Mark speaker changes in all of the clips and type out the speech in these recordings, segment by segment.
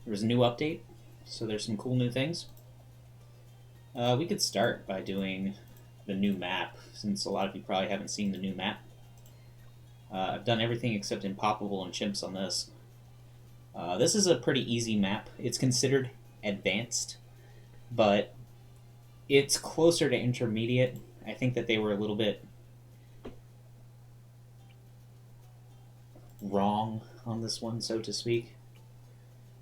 Speaker 1: There was a new update, so there's some cool new things. We could start by doing the new map, since a lot of you probably haven't seen the new map. I've done everything except Impoppable and Chimps on this. This is a pretty easy map. It's considered advanced, but it's closer to intermediate. I think that they were a little bit wrong on this one, so to speak.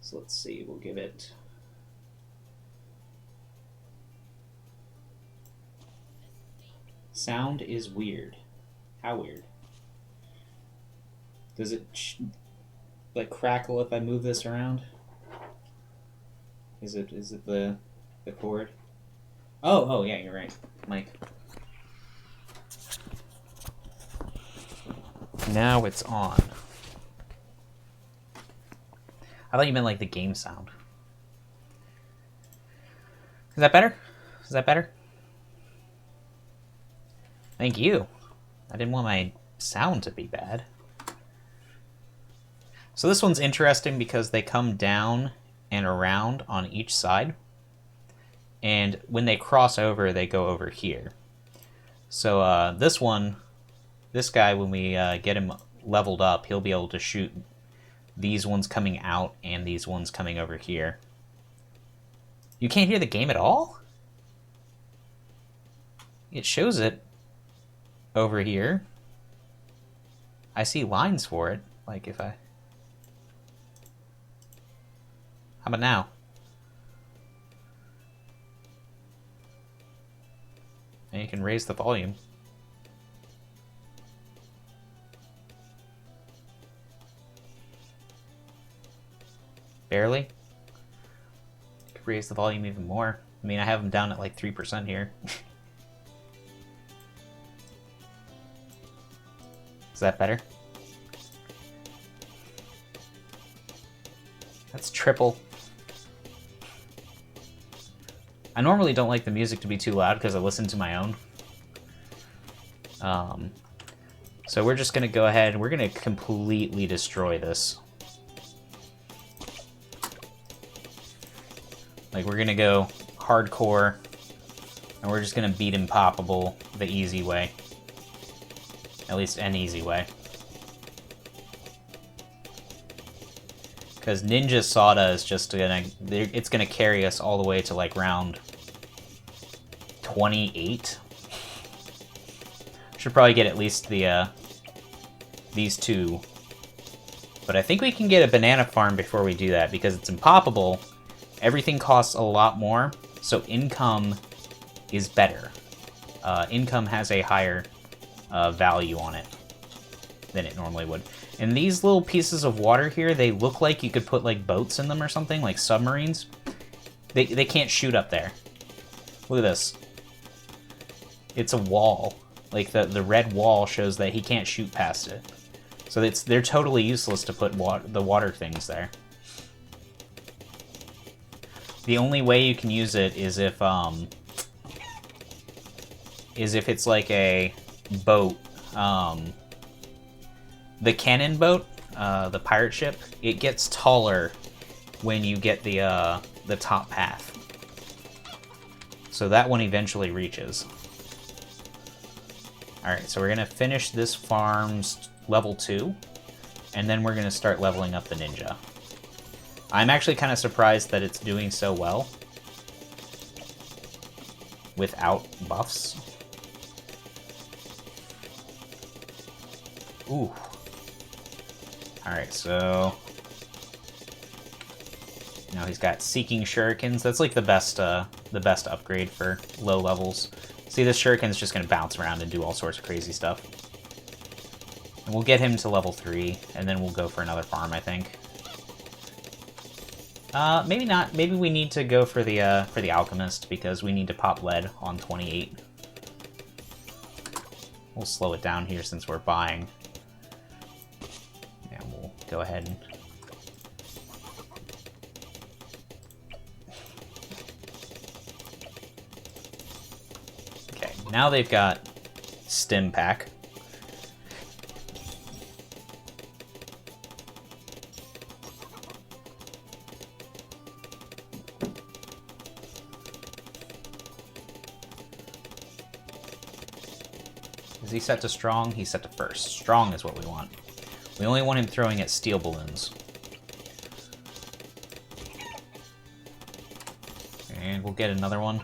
Speaker 1: So let's see, we'll give it... Sound is weird. How weird? Does it like crackle if I move this around? Is it the cord? Oh yeah, you're right, Mike. Now it's on. I thought you meant like the game sound. Is that better? Is that better? Thank you. I didn't want my sound to be bad. So this one's interesting because they come down and around on each side. And when they cross over, they go over here. So this guy, when we get him leveled up, he'll be able to shoot these ones coming out and these ones coming over here. You can't hear the game at all? It shows it over here. I see lines for it. Like if I... How about now? And you can raise the volume. Barely. You could raise the volume even more. I mean, I have them down at like 3% here. Is that better? That's triple. I normally don't like the music to be too loud because I listen to my own. So we're just gonna go ahead and we're gonna completely destroy this. Like we're gonna go hardcore and we're just gonna beat Impoppable the easy way. At least an easy way. Because Ninja Soda is just gonna... It's gonna carry us all the way to like round 28. Should probably get at least the these two. But I think we can get a banana farm before we do that, because it's Impoppable. Everything costs a lot more, so income is better. Income has a higher value on it than it normally would. And these little pieces of water here, they look like you could put like boats in them or something, like submarines. They can't shoot up there. Look at this. It's a wall. Like the red wall shows that he can't shoot past it. So they're totally useless to put the water things there. The only way you can use it is if it's like a boat. The cannon boat, the pirate ship, it gets taller when you get the top path. So that one eventually reaches. Alright, so we're going to finish this farm's level 2, and then we're going to start leveling up the ninja. I'm actually kind of surprised that it's doing so well without buffs. Ooh. Alright, so... Now he's got Seeking Shurikens. That's like the best upgrade for low levels. See, this Shuriken's just gonna bounce around and do all sorts of crazy stuff. And we'll get him to level 3, and then we'll go for another farm, I think. Maybe not. Maybe we need to go for the Alchemist, because we need to pop lead on 28. We'll slow it down here since we're buying. And we'll go ahead and... Okay, now they've got Stim Pack. Is he set to strong? He's set to first. Strong is what we want. We only want him throwing at steel balloons. And we'll get another one.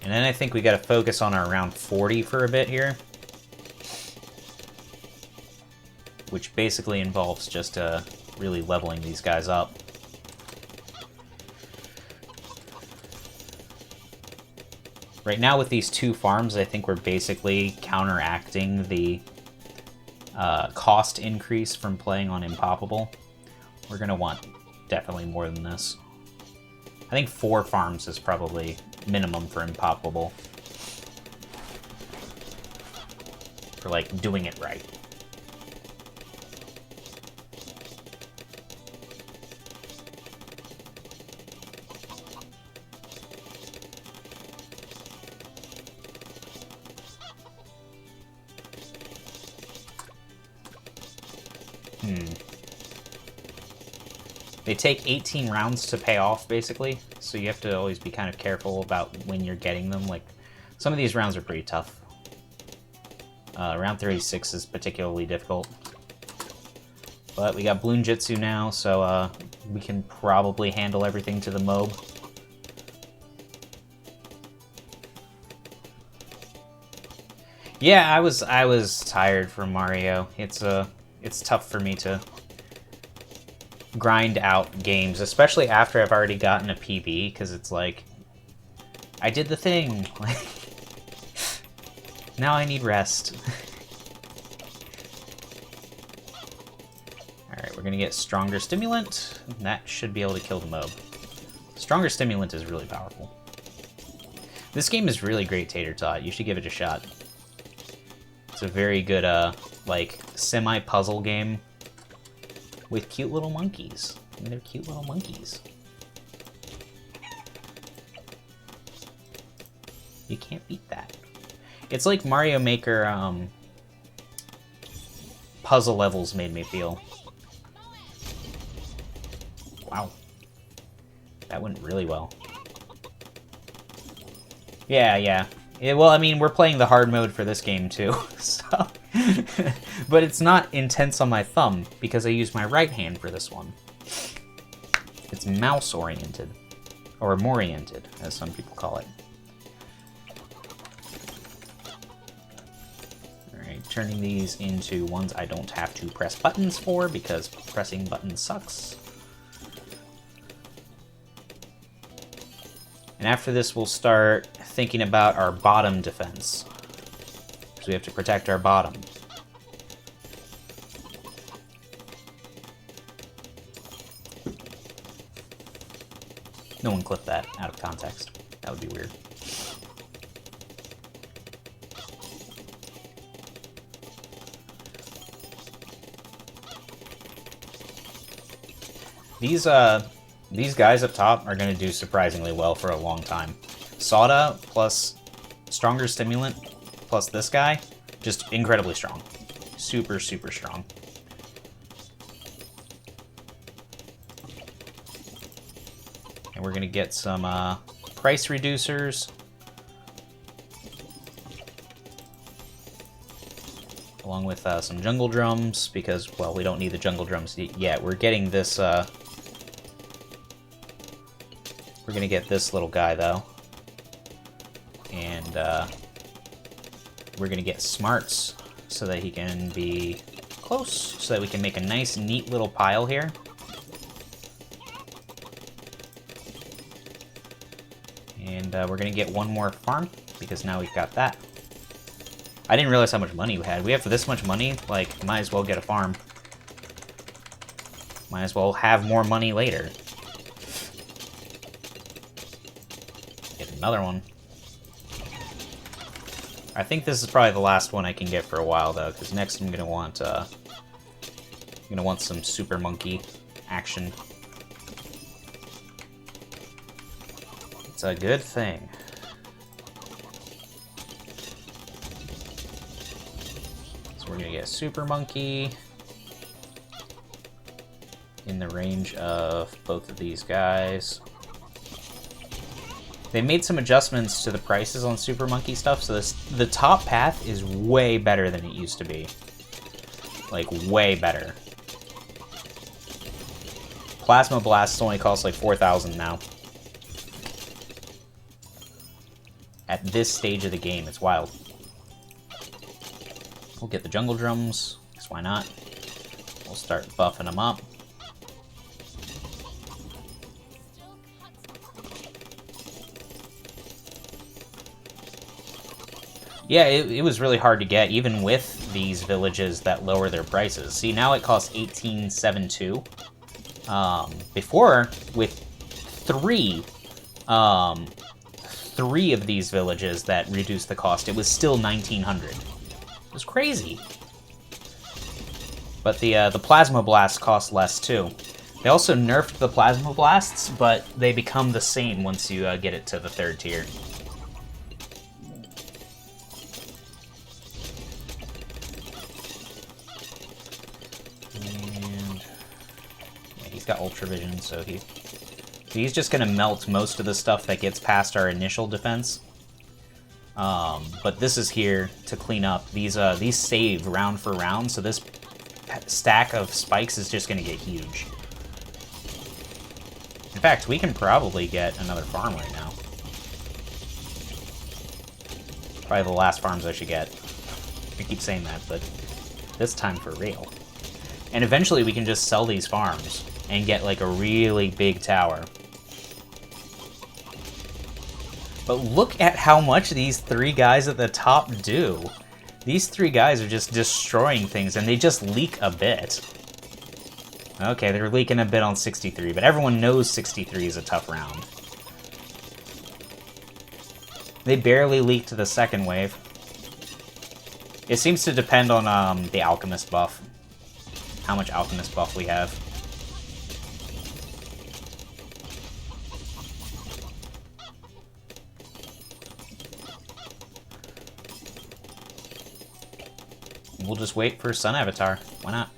Speaker 1: And then I think we gotta focus on our round 40 for a bit here. Which basically involves just really leveling these guys up. Right now with these two farms, I think we're basically counteracting the cost increase from playing on Impoppable. We're going to want definitely more than this. I think 4 farms is probably minimum for Impoppable. For, like, doing it right. They take 18 rounds to pay off, basically, so you have to always be kind of careful about when you're getting them. Like, some of these rounds are pretty tough. Round 36 is particularly difficult. But we got Bloon Jitsu now, so we can probably handle everything to the mob. Yeah, I was tired from Mario. It's tough for me to grind out games, especially after I've already gotten a PB, because it's like, I did the thing. Now I need rest. Alright, we're gonna get Stronger Stimulant. That should be able to kill the mob. Stronger Stimulant is really powerful. This game is really great, Tater Tot. You should give it a shot. It's a very good, like, semi-puzzle game with cute little monkeys. And they're cute little monkeys. You can't beat that. It's like Mario Maker puzzle levels made me feel. Wow. That went really well. Yeah. Well, I mean, we're playing the hard mode for this game, too, so... But it's not intense on my thumb, because I use my right hand for this one. It's mouse-oriented. Or moriented, as some people call it. Alright, turning these into ones I don't have to press buttons for, because pressing buttons sucks. And after this, we'll start thinking about our bottom defense. Because we have to protect our bottom. No one clip that out of context. That would be weird. These guys up top are going to do surprisingly well for a long time. Soda plus Stronger Stimulant plus this guy, just incredibly strong. Super, super strong. And we're going to get some price reducers. Along with some jungle drums, because, well, we don't need the jungle drums yet. We're getting this... we're going to get this little guy, though. And we're going to get smarts so that he can be close, so that we can make a nice, neat little pile here. And we're going to get one more farm, because now we've got that. I didn't realize how much money we had. We have this much money, like, might as well get a farm. Might as well have more money later. Get another one. I think this is probably the last one I can get for a while, though, because next I'm gonna want some Super Monkey action. It's a good thing. So we're gonna get Super Monkey in the range of both of these guys. They made some adjustments to the prices on Super Monkey stuff, so the top path is way better than it used to be. Like, way better. Plasma Blasts only cost like 4,000 now. At this stage of the game, it's wild. We'll get the Jungle Drums, because why not? We'll start buffing them up. Yeah, it was really hard to get, even with these villages that lower their prices. See, now it costs 18.72. Before, with three of these villages that reduced the cost, it was still 1,900. It was crazy. But the Plasma Blasts cost less, too. They also nerfed the Plasma Blasts, but they become the same once you get it to the 3rd tier. He's got Ultra Vision, so he's just gonna melt most of the stuff that gets past our initial defense. But this is here to clean up. These save round for round, so this stack of spikes is just gonna get huge. In fact, we can probably get another farm right now. Probably the last farms I should get. I keep saying that, but this time for real. And eventually we can just sell these farms and get like a really big tower. But look at how much these 3 guys at the top do. These 3 guys are just destroying things, and they just leak a bit. Okay, they're leaking a bit on 63, but everyone knows 63 is a tough round. They barely leak to the 2nd wave. It seems to depend on the Alchemist buff. How much Alchemist buff we have. We'll just wait for Sun Avatar. Why not?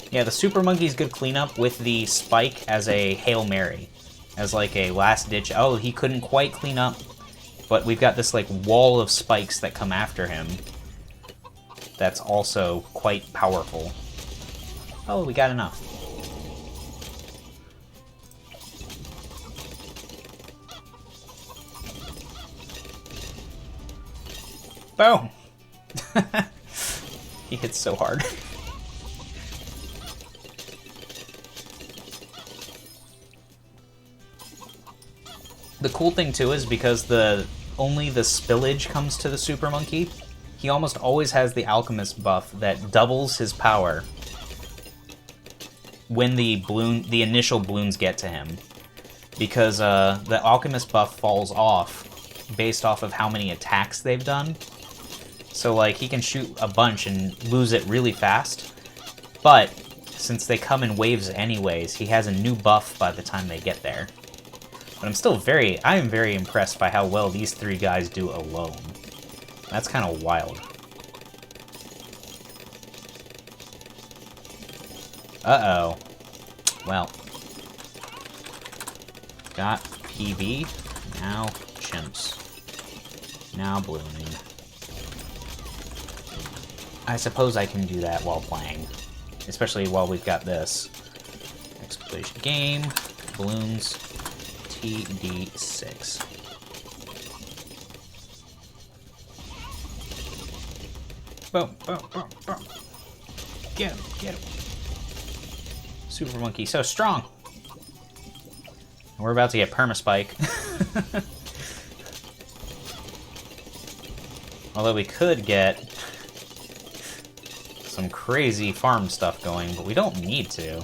Speaker 1: Yeah, the Super Monkey's good cleanup with the Spike as a Hail Mary. As like a last ditch. Oh, he couldn't quite clean up. But we've got this like wall of spikes that come after him. That's also quite powerful. Oh, we got enough. Boom! He hits so hard. The cool thing too is because only the spillage comes to the Super Monkey, he almost always has the Alchemist buff that doubles his power when the initial Bloons get to him. Because the Alchemist buff falls off based off of how many attacks they've done. So like he can shoot a bunch and lose it really fast, but since they come in waves anyways, he has a new buff by the time they get there. But I am very impressed by how well these 3 guys do alone. That's kind of wild. Uh-oh. Well. Got PB, now chimps. Now ballooning. I suppose I can do that while playing. Especially while we've got this. Exploration game, Bloons, TD6. Boom, boom, boom, boom. Get him, get him. Super Monkey, so strong. And we're about to get Permaspike. Although we could get some crazy farm stuff going, but we don't need to.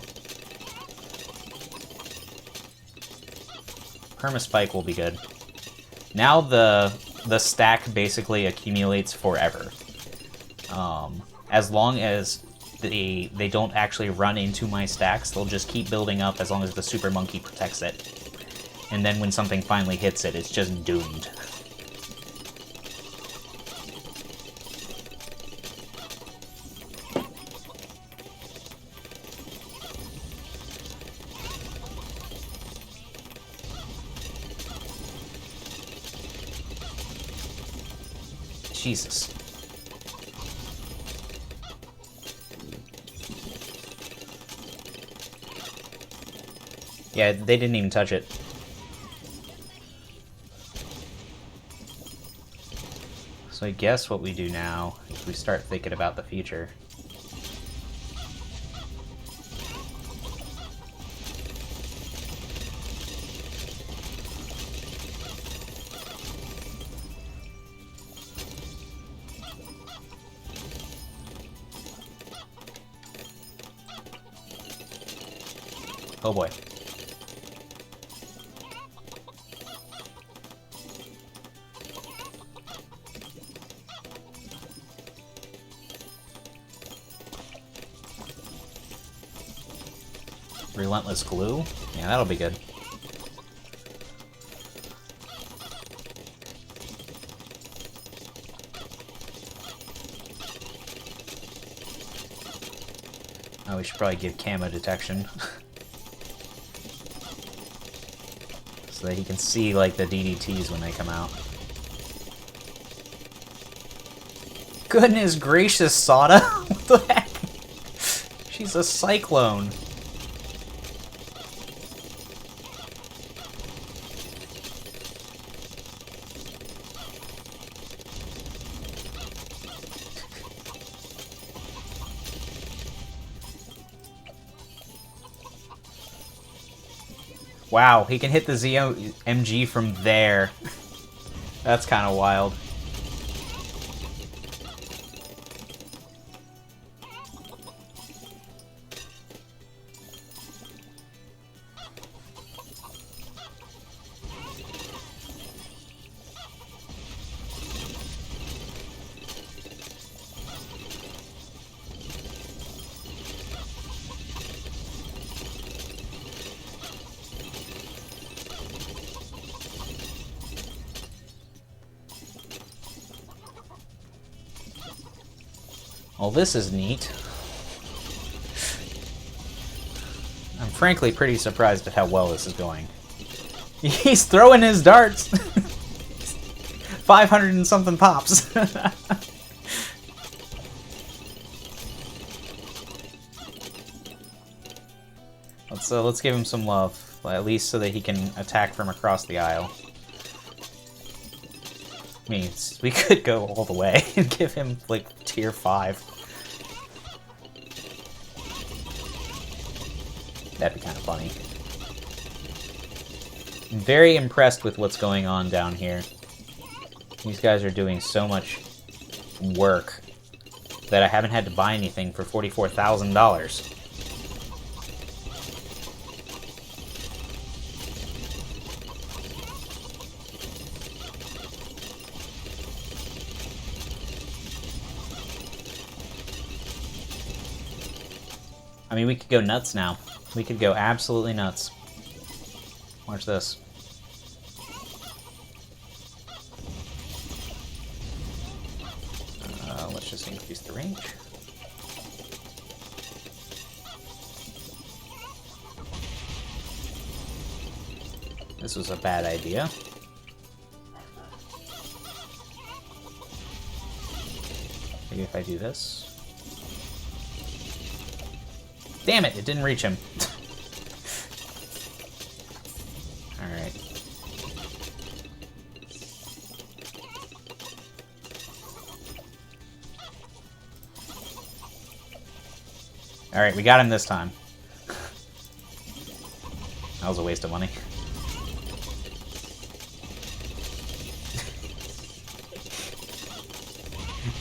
Speaker 1: Permaspike will be good. Now the stack basically accumulates forever. As long as they don't actually run into my stacks, they'll just keep building up as long as the Super Monkey protects it. And then when something finally hits it, it's just doomed. Jesus. Yeah, they didn't even touch it. So I guess what we do now is we start thinking about the future. Oh boy. Relentless glue? Yeah, that'll be good. Oh, we should probably give camo detection. So that he can see, like, the DDTs when they come out. Goodness gracious, Sada! What the heck? She's a cyclone. Wow, he can hit the ZMG from there. That's kind of wild. Well, this is neat. I'm frankly pretty surprised at how well this is going. He's throwing his darts! 500 and something pops. Let's give him some love, at least so that he can attack from across the aisle. I mean, we could go all the way and give him, like, tier 5. That'd be kind of funny. I'm very impressed with what's going on down here. These guys are doing so much work that I haven't had to buy anything for $44,000. I mean, we could go nuts now. We could go absolutely nuts. Watch this. Let's just increase the range. This was a bad idea. Maybe if I do this. Damn it, it didn't reach him. Alright. Alright, we got him this time. That was a waste of money.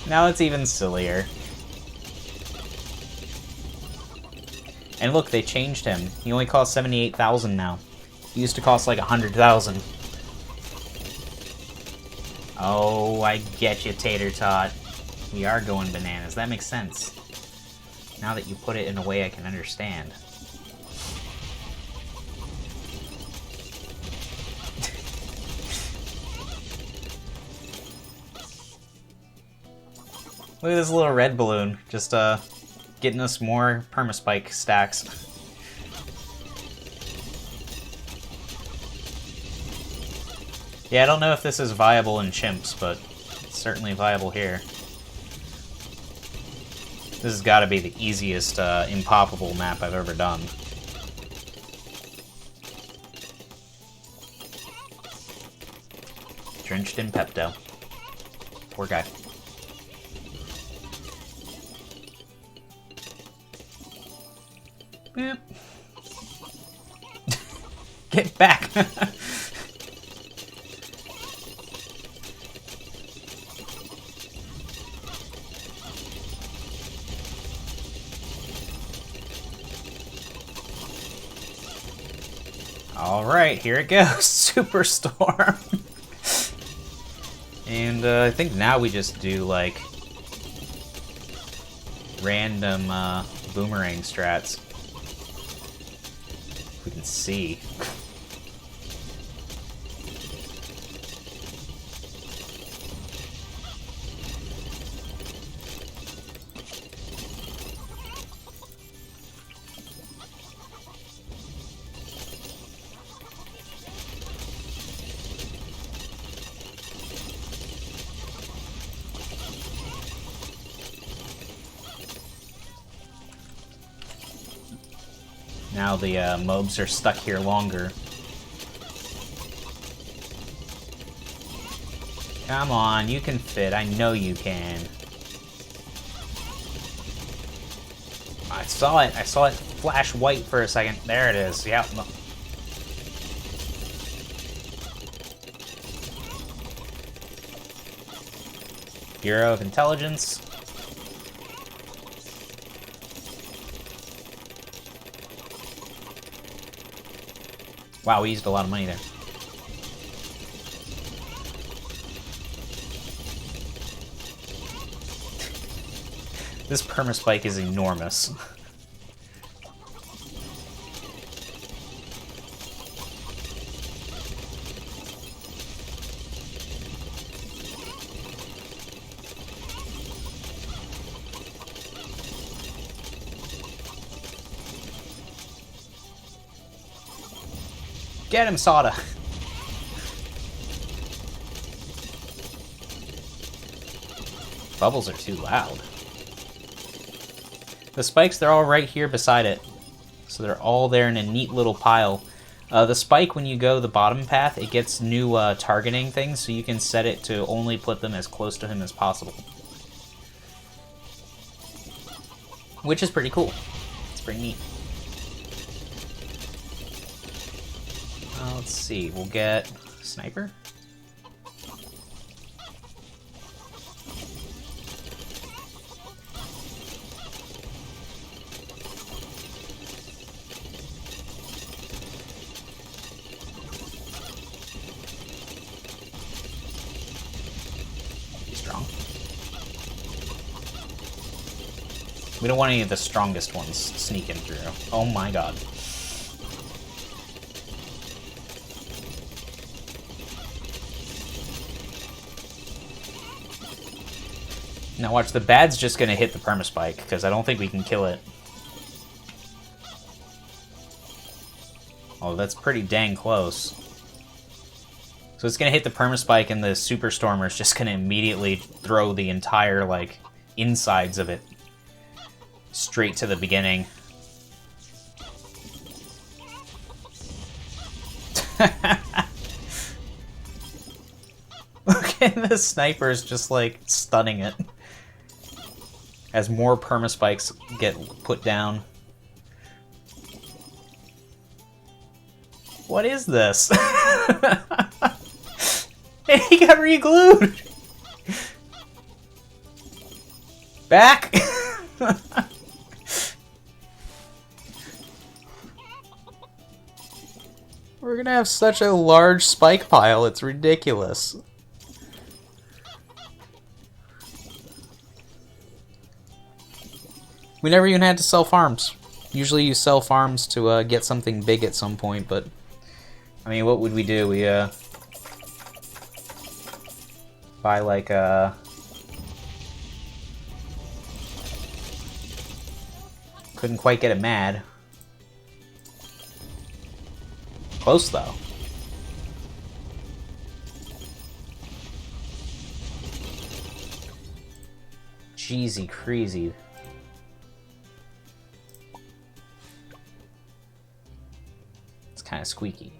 Speaker 1: Now it's even sillier. And look, they changed him. He only costs 78,000 now. He used to cost like 100,000. Oh, I get you, Tater Tot. We are going bananas. That makes sense. Now that you put it in a way I can understand. Look at this little red balloon. Just, getting us more Permaspike stacks. Yeah, I don't know if this is viable in chimps, but certainly viable here. This has got to be the easiest Impoppable map I've ever done. Drenched in Pepto. Poor guy. Boop. Get back! Alright, here it goes. Superstorm. And I think now we just do, like, random boomerang strats. If we can see. Now the mobs are stuck here longer. Come on, you can fit. I know you can. I saw it. I saw it flash white for a second. There it is. Yep. Bureau of Intelligence. Wow, we used a lot of money there. This Permaspike is enormous. Get him, Soda! Bubbles are too loud. The spikes, they're all right here beside it. So they're all there in a neat little pile. The spike, when you go the bottom path, it gets new targeting things, so you can set it to only put them as close to him as possible. Which is pretty cool. It's pretty neat. Let's see, we'll get Sniper. Be strong. We don't want any of the strongest ones sneaking through. Oh my god. Now watch, the bad's just gonna hit the Permaspike, because I don't think we can kill it. Oh, that's pretty dang close. So it's gonna hit the Permaspike, and the Superstormer is just gonna immediately throw the entire, like, insides of it straight to the beginning. Look at the snipers just, like, stunning it. As more Permaspikes get put down. What is this? Hey, he got re-glued! Back! We're gonna have such a large spike pile, it's ridiculous. We never even had to sell farms. Usually you sell farms to get something big at some point, but... I mean, what would we do? We, buy, like, couldn't quite get it mad. Close, though. Jeezy crazy. It's kind of squeaky.